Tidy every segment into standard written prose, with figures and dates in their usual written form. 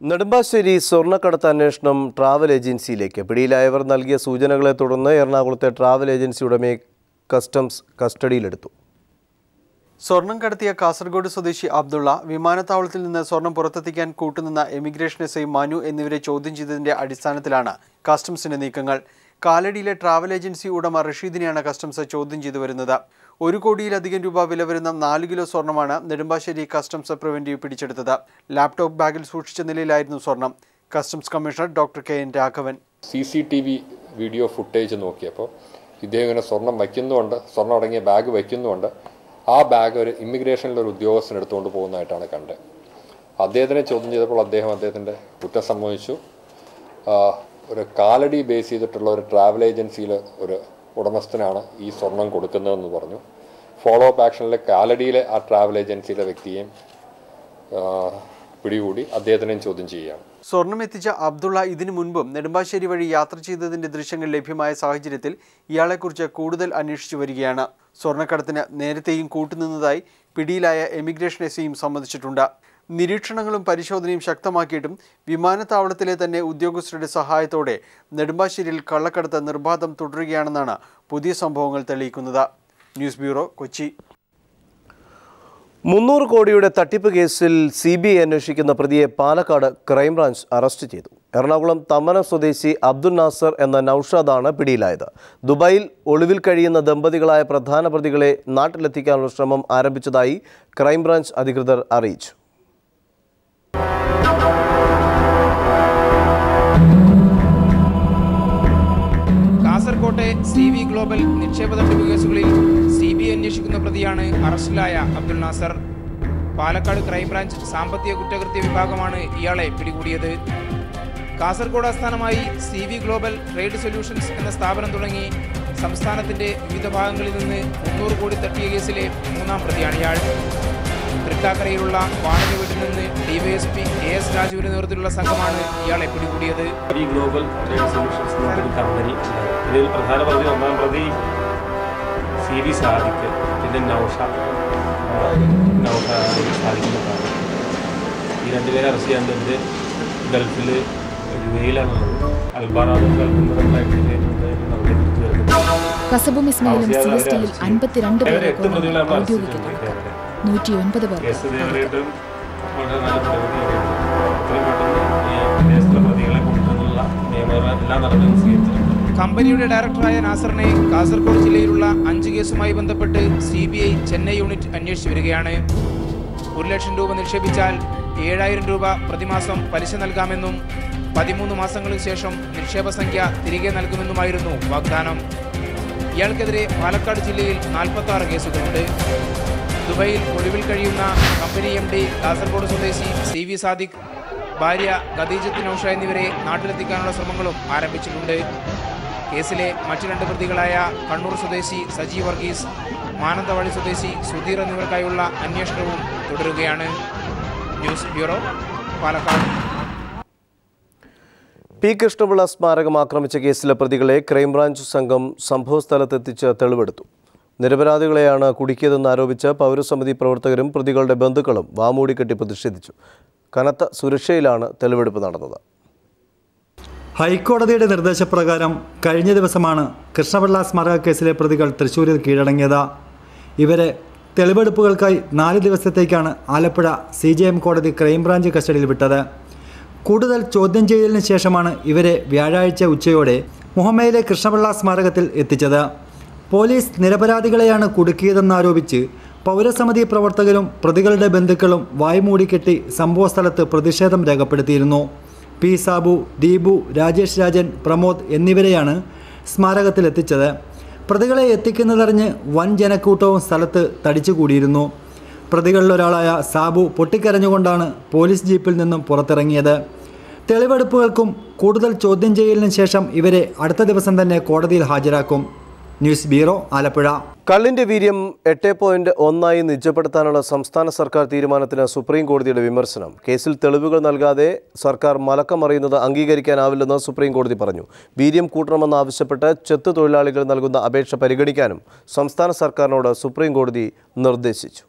നെടുമ്പാശ്ശേരി സ്വർണ്ണക്കടത്ത് അന്വേഷണം ട്രാവൽ ഏജൻസിയിലേക്ക്. പിടിയിലായവർ നൽകിയ സൂചനകളെ തുടർന്ന് എറണാകുളത്തെ ട്രാവൽ ഏജൻസി ഉടമയെ കസ്റ്റംസ് കസ്റ്റഡിയിലെടുത്തു. സ്വർണം കടത്തിയ കാസർഗോഡ് സ്വദേശി അബ്ദുള്ള, വിമാനത്താവളത്തിൽ നിന്ന് സ്വർണം പുറത്തെത്തിക്കാൻ കൂട്ടുനിന്ന എമിഗ്രേഷൻ എസ്ഐ മനു എന്നിവരെ ചോദ്യം ചെയ്തതിന്റെ അടിസ്ഥാനത്തിലാണ് കസ്റ്റംസിന്റെ നീക്കങ്ങൾ. കാലടിയിലെ ട്രാവൽ ഏജൻസി ഉടമ റഷീദിനെയാണ് കസ്റ്റംസ് ചോദ്യം ചെയ്തു വരുന്നത്. 1 കോടിയിലധികം രൂപ വില വരുന്ന 4 കിലോ സ്വർണ്ണമാണ് നെടുമ്പാശ്ശേരി കസ്റ്റംസ് പ്രിവന്റീവ് പിടിച്ചെടുത്തത്. ലാപ്ടോപ്പ് ബാഗിൽ സൂക്ഷിച്ച നിലയിലായിരുന്നു സ്വർണം. Customs commissioner doctor KN Raghavan CCTV video footage നോക്കിയപ്പോൾ ഇദ്ദേഹം ഇങ്ങനെ സ്വർണം വയ്ക്കുന്നുണ്ട്, സ്വർണ്ണം അടങ്ങിയ ബാഗ് വയ്ക്കുന്നുണ്ട്. ആ ബാഗ് ഒരു ഇമിഗ്രേഷനിൽ ഒരു ഉദ്യോഗസ്ഥൻ എടുത്തുകൊണ്ട് പോകുന്നതായിട്ടാണ് കണ്ടത്. അദ്ദേഹത്തിനെ ചോദ്യം ചെയ്തപ്പോൾ അദ്ദേഹത്തിൻ്റെ കുറ്റം സമ്മതിച്ചു. ഒരു കാലടി ബേസ് ചെയ്തിട്ടുള്ള ഒരു ട്രാവൽ ഏജൻസിയിൽ ഒരു ഉടമസ്ഥനാണ് ഈ സ്വർണം കൊടുക്കുന്നതെന്ന് പറഞ്ഞു. ഫോളോ അപ്പ് ആക്ഷനിൽ കാലടിയിലെ ആ ട്രാവൽ ഏജൻസിയിലെ വ്യക്തിയെയും പിടികൂടി അദ്ദേഹത്തിനെയും ചോദ്യം ചെയ്യുകയാണ്. സ്വർണം എത്തിച്ച അബ്ദുള്ള ഇതിനു മുൻപും നെടുമ്പാശ്ശേരി വഴി യാത്ര ചെയ്തതിന്റെ ദൃശ്യങ്ങൾ ലഭ്യമായ സാഹചര്യത്തിൽ ഇയാളെക്കുറിച്ച് കൂടുതൽ അന്വേഷിച്ചു വരികയാണ്. സ്വർണ്ണക്കടത്തിന് നേരത്തെയും കൂട്ടുനിന്നതായി പിടിയിലായ എമിഗ്രേഷൻ എസ്ഐയും സമ്മതിച്ചിട്ടുണ്ട്. നിരീക്ഷണങ്ങളും പരിശോധനയും ശക്തമാക്കിയിട്ടും വിമാനത്താവളത്തിലെ തന്നെ ഉദ്യോഗസ്ഥരുടെ സഹായത്തോടെ നെടുമ്പാശ്ശേരിയിൽ കള്ളക്കടത്ത് നിർബാധം തുടരുകയാണെന്നാണ് പുതിയ സംഭവങ്ങൾ തെളിയിക്കുന്നത്. News bureau, Kochi. 300 കോടിയുടെ തട്ടിപ്പ് കേസിൽ CBI അന്വേഷിക്കുന്ന പ്രതിയെ പാലക്കാട് ക്രൈംബ്രാഞ്ച് അറസ്റ്റ് ചെയ്തു. എറണാകുളം തമ്മനം സ്വദേശി അബ്ദുൽ നാസർ എന്ന നൌഷാദാണ് പിടിയിലായത്. ദുബായിൽ ഒളിവിൽ കഴിയുന്ന ദമ്പതികളായ പ്രധാന പ്രതികളെ നാട്ടിലെത്തിക്കാനുള്ള ശ്രമം ആരംഭിച്ചതായി ക്രൈംബ്രാഞ്ച് അധികൃതർ അറിയിച്ചു. കാസർകോട്ടെ CV ഗ്ലോബൽ നിക്ഷേപ തട്ടിപ്പ് കേസുകളിൽ CBI അന്വേഷിക്കുന്ന പ്രതിയാണ് അറസ്റ്റിലായ അബ്ദുൽ നാസർ. പാലക്കാട് ക്രൈംബ്രാഞ്ച് സാമ്പത്തിക കുറ്റകൃത്യ വിഭാഗമാണ് ഇയാളെ പിടികൂടിയത്. കാസർഗോഡ് ആസ്ഥാനമായി CV ഗ്ലോബൽ ട്രേഡ് സൊല്യൂഷൻസ് എന്ന സ്ഥാപനം തുടങ്ങി സംസ്ഥാനത്തിന്റെ വിവിധ ഭാഗങ്ങളിൽ നിന്ന് 300 കോടി തട്ടിയ കേസിലെ 3ാം പ്രതിയാണ് ഇയാൾ. തൃക്കാക്കരയിലുള്ള വാടക വീട്ടിൽ നിന്ന് DYSP AS രാജുവിന്റെ നേതൃത്വത്തിലുള്ള സംഘമാണ് ഇയാളെ പിടികൂടിയത്. ഗ്ലോബൽ ട്രേഡ് സൊല്യൂഷൻസ് എന്നൊരു കമ്പനി. ഇതിൽ പ്രധാന പ്രതി 1ാം പ്രതി CV സാദിഖ്, പിന്നെ നൌഷാദ് സാദിഖിന്റെ. ഈ 2 പേരെ അറസ്റ്റ് ചെയ്യാൻ ഇവര് ഗൾഫിൽ UAE-ലാണുള്ളത്. അൽബാറാദും കസബും ഇസ്മായിലും CSTയിൽ 52 പേരെ ഔദ്യോഗിക 109 പേർ. കമ്പനിയുടെ ഡയറക്ടറായ നാസറിനെ കാസർഗോഡ് ജില്ലയിലുള്ള 5 കേസുമായി ബന്ധപ്പെട്ട് CBI ചെന്നൈ യൂണിറ്റ് അന്വേഷിച്ചു വരികയാണ്. 1 ലക്ഷം രൂപ നിക്ഷേപിച്ചാൽ 7000 രൂപ പ്രതിമാസം പലിശ നൽകാമെന്നും 13 മാസങ്ങൾക്ക് ശേഷം നിക്ഷേപ സംഖ്യ തിരികെ നൽകുമെന്നുമായിരുന്നു വാഗ്ദാനം. ഇയാൾക്കെതിരെ പാലക്കാട് ജില്ലയിൽ 46 കേസുകളുണ്ട്. ദുബായിൽ ഒളിവിൽ കഴിയുന്ന കമ്പനി MD കാസർഗോഡ് സ്വദേശി CV സാദിഖ്, ഭാര്യ ഖദീജത്ത് നൌഷ എന്നിവരെ നാട്ടിലെത്തിക്കാനുള്ള ശ്രമങ്ങളും ആരംഭിച്ചിട്ടുണ്ട്. കേസിലെ മറ്റു 2 പ്രതികളായ കണ്ണൂർ സ്വദേശി സജി വർഗീസ്, മാനന്തവാടി സ്വദേശി സുധീർ എന്നിവർക്കായുള്ള അന്വേഷണവും തുടരുകയാണ്. News bureau, Palakkad. P. Krishnapillai സ്മാരകം ആക്രമിച്ച കേസിലെ പ്രതികളെ ക്രൈംബ്രാഞ്ച് സംഘം സംഭവസ്ഥലത്തെത്തിച്ച് തെളിവെടുത്തു. നിരപരാധികളെയാണ് കുടുക്കിയതെന്ന് ആരോപിച്ച് പൗരസമിതി പ്രവർത്തകരും പ്രതികളുടെ ബന്ധുക്കളും വാമൂടിക്കെട്ടി പ്രതിഷേധിച്ചു. കനത്ത സുരക്ഷയിലാണ് തെളിവെടുപ്പ് നടന്നത്. ഹൈക്കോടതിയുടെ നിർദ്ദേശപ്രകാരം കഴിഞ്ഞ ദിവസമാണ് കൃഷ്ണപിള്ള സ്മാരക കേസിലെ പ്രതികൾ തൃശ്ശൂരിൽ കീഴടങ്ങിയത്. ഇവരെ തെളിവെടുപ്പുകൾക്കായി 4 ദിവസത്തേക്കാണ് ആലപ്പുഴ CJM കോടതി ക്രൈംബ്രാഞ്ച് കസ്റ്റഡിയിൽ വിട്ടത്. കൂടുതൽ ചോദ്യം ചെയ്യലിന് ശേഷമാണ് ഇവരെ വ്യാഴാഴ്ച ഉച്ചയോടെ മുഹമ്മയിലെ കൃഷ്ണപിള്ള സ്മാരകത്തിൽ എത്തിച്ചത്. പോലീസ് നിരപരാധികളെയാണ് കുടുക്കിയതെന്നാരോപിച്ച് പൗരസമിതി പ്രവർത്തകരും പ്രതികളുടെ ബന്ധുക്കളും വായ്മൂടിക്കെട്ടി സംഭവസ്ഥലത്ത് പ്രതിഷേധം രേഖപ്പെടുത്തിയിരുന്നു. P. സാബു, ദീപു, രാജേഷ് രാജൻ, പ്രമോദ് എന്നിവരെയാണ് സ്മാരകത്തിലെത്തിച്ചത്. പ്രതികളെ എത്തിക്കുന്നതറിഞ്ഞ് വൻ ജനക്കൂട്ടവും സ്ഥലത്ത് തടിച്ചുകൂടിയിരുന്നു. പ്രതികളിലൊരാളായ സാബു പൊട്ടിക്കരഞ്ഞുകൊണ്ടാണ് പോലീസ് ജീപ്പിൽ നിന്നും പുറത്തിറങ്ങിയത്. തെളിവെടുപ്പുകൾക്കും കൂടുതൽ ചോദ്യം ചെയ്യലിന് ശേഷം ഇവരെ അടുത്ത ദിവസം തന്നെ കോടതിയിൽ ഹാജരാക്കും. News bureau, Alappuzha. കള്ളിന്റെ വീര്യം 8.1 നിജപ്പെടുത്താനുള്ള സംസ്ഥാന സർക്കാർ തീരുമാനത്തിന് സുപ്രീം കോടതിയുടെ വിമർശനം. കേസിൽ തെളിവുകൾ നൽകാതെ സർക്കാർ മലക്കമറിയുന്നത് അംഗീകരിക്കാനാവില്ലെന്ന് സുപ്രീം കോടതി പറഞ്ഞു. വീര്യം കൂട്ടണമെന്നാവശ്യപ്പെട്ട് ചെത്തു തൊഴിലാളികൾ നൽകുന്ന അപേക്ഷ പരിഗണിക്കാനും സംസ്ഥാന സർക്കാരിനോട് സുപ്രീം കോടതി നിർദ്ദേശിച്ചു.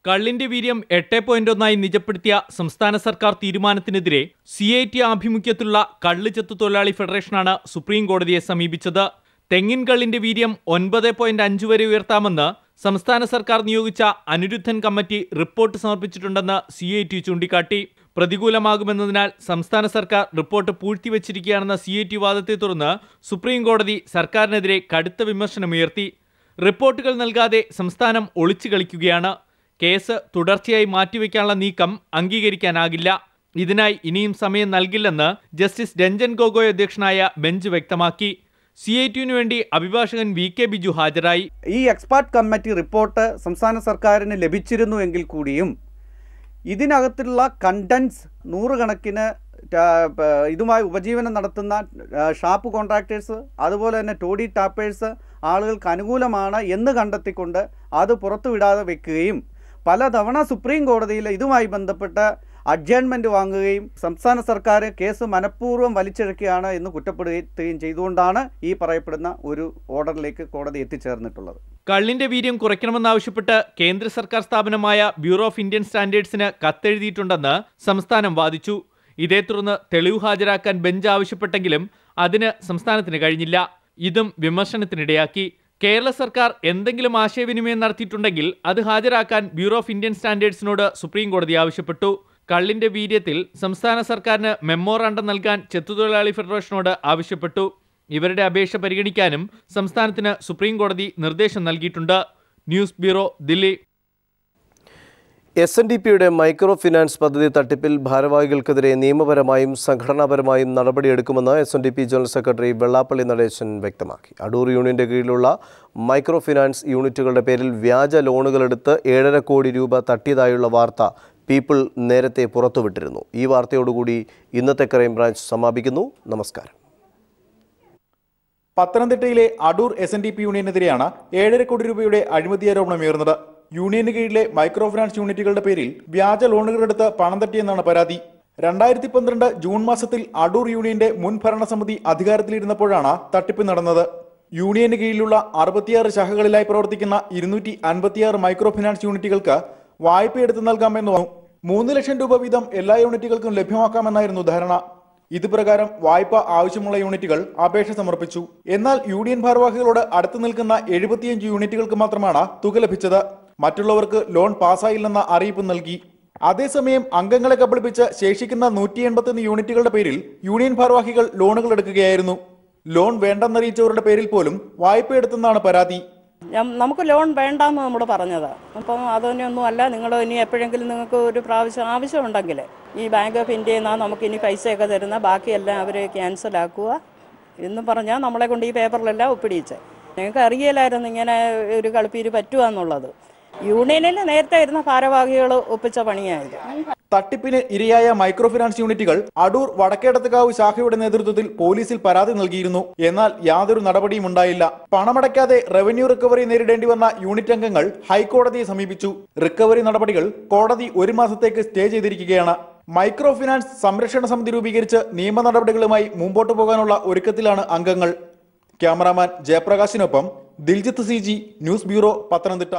കള്ളിന്റെ വീര്യം 8.1 നിജപ്പെടുത്തിയ സംസ്ഥാന സർക്കാർ തീരുമാനത്തിനെതിരെ CIT ആഭിമുഖ്യത്തിലുള്ള കള്ള് ചെത്തു തൊഴിലാളി ഫെഡറേഷനാണ് സുപ്രീം കോടതിയെ സമീപിച്ചത്. തെങ്ങിൻ കള്ളിന്റെ വീര്യം 9.5 വരെ ഉയർത്താമെന്ന് സംസ്ഥാന സർക്കാർ നിയോഗിച്ച അനിരുദ്ധൻ കമ്മിറ്റി റിപ്പോർട്ട് സമർപ്പിച്ചിട്ടുണ്ടെന്ന് CIT ചൂണ്ടിക്കാട്ടി. പ്രതികൂലമാകുമെന്നതിനാൽ സംസ്ഥാന സർക്കാർ റിപ്പോർട്ട് പൂഴ്ത്തിവച്ചിരിക്കുകയാണെന്ന CIT വാദത്തെ തുടർന്ന് സുപ്രീം കോടതി സർക്കാരിനെതിരെ കടുത്ത വിമർശനമുയർത്തി. റിപ്പോർട്ടുകൾ നൽകാതെ സംസ്ഥാനം ഒളിച്ചു കളിക്കുകയാണ്. കേസ് തുടർച്ചയായി മാറ്റിവെക്കാനുള്ള നീക്കം അംഗീകരിക്കാനാകില്ല. ഇതിനായി ഇനിയും സമയം നൽകില്ലെന്ന് ജസ്റ്റിസ് രഞ്ജൻ ഗൊഗോയ് അധ്യക്ഷനായ ബെഞ്ച് വ്യക്തമാക്കി. CITനു വേണ്ടി അഭിഭാഷകൻ VK ബിജു ഹാജരായി. ഈ എക്സ്പെർട്ട് കമ്മിറ്റി റിപ്പോർട്ട് സംസ്ഥാന സർക്കാരിന് ലഭിച്ചിരുന്നു എങ്കിൽ കൂടിയും ഇതിനകത്തുള്ള കണ്ടൻസ് നൂറുകണക്കിന് ഇതുമായി ഉപജീവനം നടത്തുന്ന ഷാപ്പ് കോൺട്രാക്ടേഴ്സ് അതുപോലെ തന്നെ ടോഡി ടാപ്പേഴ്സ് ആളുകൾക്ക് അനുകൂലമാണ് എന്ന് കണ്ടെത്തിക്കൊണ്ട് അത് പുറത്തുവിടാതെ വെക്കുകയും പലതവണ സുപ്രീം കോടതിയിൽ ഇതുമായി ബന്ധപ്പെട്ട് അഡ്ജേൺമെൻറ്റ് വാങ്ങുകയും സംസ്ഥാന സർക്കാർ കേസ് മനഃപൂർവ്വം വലിച്ചിഴക്കുകയാണ് എന്ന് കുറ്റപ്പെടുത്തുകയും ചെയ്തുകൊണ്ടാണ് ഈ പറയപ്പെടുന്ന ഒരു ഓർഡറിലേക്ക് കോടതി എത്തിച്ചേർന്നിട്ടുള്ളത്. കള്ളിന്റെ വീര്യം കുറയ്ക്കണമെന്നാവശ്യപ്പെട്ട് കേന്ദ്ര സർക്കാർ സ്ഥാപനമായ ബ്യൂറോ ഓഫ് ഇന്ത്യൻ സ്റ്റാൻഡേർഡ്സിന് കത്തെഴുതിയിട്ടുണ്ടെന്ന് സംസ്ഥാനം വാദിച്ചു. ഇതേ തുടർന്ന് തെളിവ് ഹാജരാക്കാൻ ബെഞ്ച് ആവശ്യപ്പെട്ടെങ്കിലും അതിന് സംസ്ഥാനത്തിന് കഴിഞ്ഞില്ല. ഇതും വിമർശനത്തിനിടയാക്കി. കേരള സർക്കാർ എന്തെങ്കിലും ആശയവിനിമയം നടത്തിയിട്ടുണ്ടെങ്കിൽ അത് ഹാജരാക്കാൻ ബ്യൂറോ ഓഫ് ഇന്ത്യൻ സ്റ്റാൻഡേർഡ്സിനോട് സുപ്രീം കോടതി ആവശ്യപ്പെട്ടു. കള്ളിന്റെ വീര്യത്തിൽ സംസ്ഥാന സർക്കാരിന് മെമ്മോറാണ്ടം നൽകാൻ ചെത്തുതൊഴിലാളി ഫെഡറേഷനോട് ആവശ്യപ്പെട്ടു. ഇവരുടെ അപേക്ഷ പരിഗണിക്കാനും സംസ്ഥാനത്തിന് സുപ്രീം കോടതി നിർദ്ദേശം നൽകിയിട്ടുണ്ട്. News bureau, Delhi. SNDPയുടെ മൈക്രോ ഫിനാൻസ് പദ്ധതി തട്ടിപ്പിൽ ഭാരവാഹികൾക്കെതിരെ നിയമപരമായും സംഘടനാപരമായും നടപടിയെടുക്കുമെന്ന് SNDP general secretary Vellappally Natesan വ്യക്തമാക്കി. അടൂർ യൂണിയന്റെ കീഴിലുള്ള മൈക്രോ ഫിനാൻസ് യൂണിറ്റുകളുടെ പേരിൽ വ്യാജ ലോണുകളെടുത്ത് 7.5 കോടി രൂപ തട്ടിയതായുള്ള വാർത്ത പീപ്പിൾ നേരത്തെ പുറത്തുവിട്ടിരുന്നു. ഈ വാർത്തയോടുകൂടി ഇന്നത്തെ ക്രൈംബ്രാഞ്ച് സമാപിക്കുന്നു. നമസ്കാരം. പത്തനംതിട്ടയിലെ അടൂർ SNDP യൂണിയനെതിരെയാണ് 7.5 കോടി രൂപയുടെ അഴിമതി ആരോപണം ഉയർന്നത്. യൂണിയന് കീഴിലെ മൈക്രോ ഫിനാൻസ് യൂണിറ്റുകളുടെ പേരിൽ വ്യാജ ലോണുകളെടുത്ത് പണം തട്ടിയെന്നാണ് പരാതി. 2012 ജൂൺ മാസത്തിൽ അടൂർ യൂണിയന്റെ മുൻ ഭരണസമിതി അധികാരത്തിലിരുന്നപ്പോഴാണ് തട്ടിപ്പ് നടന്നത്. യൂണിയന് കീഴിലുള്ള 66 ശാഖകളിലായി പ്രവർത്തിക്കുന്ന 256 മൈക്രോ ഫിനാൻസ് യൂണിറ്റുകൾക്ക് വായ്പയെടുത്ത് നൽകാമെന്നും 3 ലക്ഷം രൂപ വീതം എല്ലാ യൂണിറ്റുകൾക്കും ലഭ്യമാക്കാമെന്നായിരുന്നു ധാരണ. ഇതുപ്രകാരം വായ്പ ആവശ്യമുള്ള യൂണിറ്റുകൾ അപേക്ഷ സമർപ്പിച്ചു. എന്നാൽ യൂണിയൻ ഭാരവാഹികളോട് അടുത്തു നിൽക്കുന്ന 75 യൂണിറ്റുകൾക്ക് മാത്രമാണ് തുക ലഭിച്ചത്. മറ്റുള്ളവർക്ക് ലോൺ പാസ്സായില്ലെന്ന അറിയിപ്പ് നൽകി. അതേസമയം അംഗങ്ങളെ കബളിപ്പിച്ച് ശേഷിക്കുന്ന 181 യൂണിറ്റുകളുടെ പേരിൽ യൂണിയൻ ഭാരവാഹികൾ ലോണുകൾ എടുക്കുകയായിരുന്നു. ലോൺ വേണ്ടെന്നറിയിച്ചവരുടെ പേരിൽ പോലും വായ്പയെടുത്തെന്നാണ് പരാതി. നമുക്ക് ലോൺ വേണ്ടാന്ന് നമ്മൾ പറഞ്ഞത്. അപ്പം അതൊന്നും അല്ല, നിങ്ങൾ ഇനി എപ്പോഴെങ്കിലും നിങ്ങൾക്ക് ഒരു പ്രാവശ്യം ആവശ്യമുണ്ടെങ്കിൽ ഈ ബാങ്ക് ഓഫ് ഇന്ത്യയിൽ നിന്നാണ് നമുക്ക് ഇനി പൈസയൊക്കെ തരുന്ന, ബാക്കിയെല്ലാം അവർ ക്യാൻസലാക്കുക എന്ന് പറഞ്ഞാൽ നമ്മളെ കൊണ്ട് ഈ പേപ്പറിലെല്ലാം ഒപ്പിടിയിച്ച്. ഞങ്ങൾക്ക് അറിയില്ലായിരുന്നു ഇങ്ങനെ ഒരു കളിപ്പീര് പറ്റുകയെന്നുള്ളത്. യൂണിയനിൽ നേരത്തെ ഇരുന്ന ഭാരവാഹികൾ ഒപ്പിച്ച പണിയായത്. തട്ടിപ്പിന് ഇരയായ മൈക്രോ ഫിനാൻസ് യൂണിറ്റുകൾ അടൂർ വടക്കേടത്തുകാവ് ശാഖയുടെ നേതൃത്വത്തിൽ പോലീസിൽ പരാതി നൽകിയിരുന്നു. എന്നാൽ യാതൊരു നടപടിയും ഉണ്ടായില്ല. പണമടയ്ക്കാതെ റവന്യൂ റിക്കവറി നേരിടേണ്ടി വന്ന യൂണിറ്റ് അംഗങ്ങൾ ഹൈക്കോടതിയെ സമീപിച്ചു. റിക്കവറി നടപടികൾ കോടതി 1 മാസത്തേക്ക് സ്റ്റേ ചെയ്തിരിക്കുകയാണ്. മൈക്രോ ഫിനാൻസ് സംരക്ഷണ സമിതി രൂപീകരിച്ച് നിയമ നടപടികളുമായി മുമ്പോട്ടു പോകാനുള്ള ഒരുക്കത്തിലാണ് അംഗങ്ങൾ. ക്യാമറാമാൻ ജയപ്രകാശിനൊപ്പം Diljith CG, news bureau, Pathanamthitta.